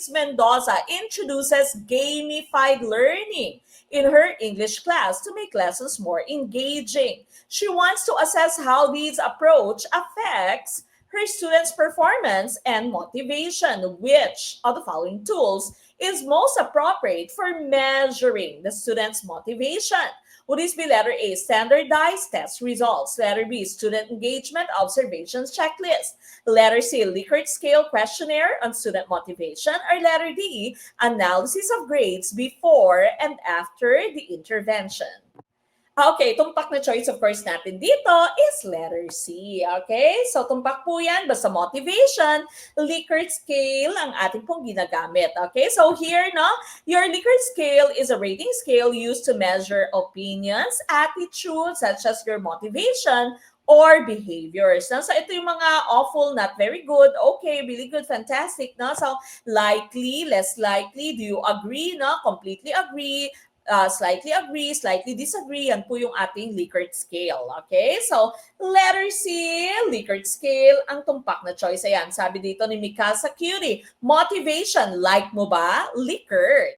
Grace Mendoza introduces gamified learning in her English class to make lessons more engaging. She wants to assess how this approach affects her students' performance and motivation. Which of the following tools is most appropriate for measuring the students' motivation? Would this be letter A, standardized test results, letter B, student engagement observations checklist, letter C, Likert scale questionnaire on student motivation, or letter D, analysis of grades before and after the intervention? Okay, tumpak na choice of course natin dito is letter C. Okay, so tumpak po yan, basta motivation, Likert scale ang ating pong ginagamit. Okay, so here, no, your Likert scale is a rating scale used to measure opinions, attitudes, such as your motivation, or behaviors. No? So ito yung mga awful, not very good, okay, really good, fantastic. No? So likely, less likely, do you agree? No? Completely agree, slightly disagree, yan po yung ating Likert scale. Okay? So, letter C, Likert scale, ang tumpak na choice. Ayan, sabi dito ni Mikasa Curie, motivation, like mo ba? Likert.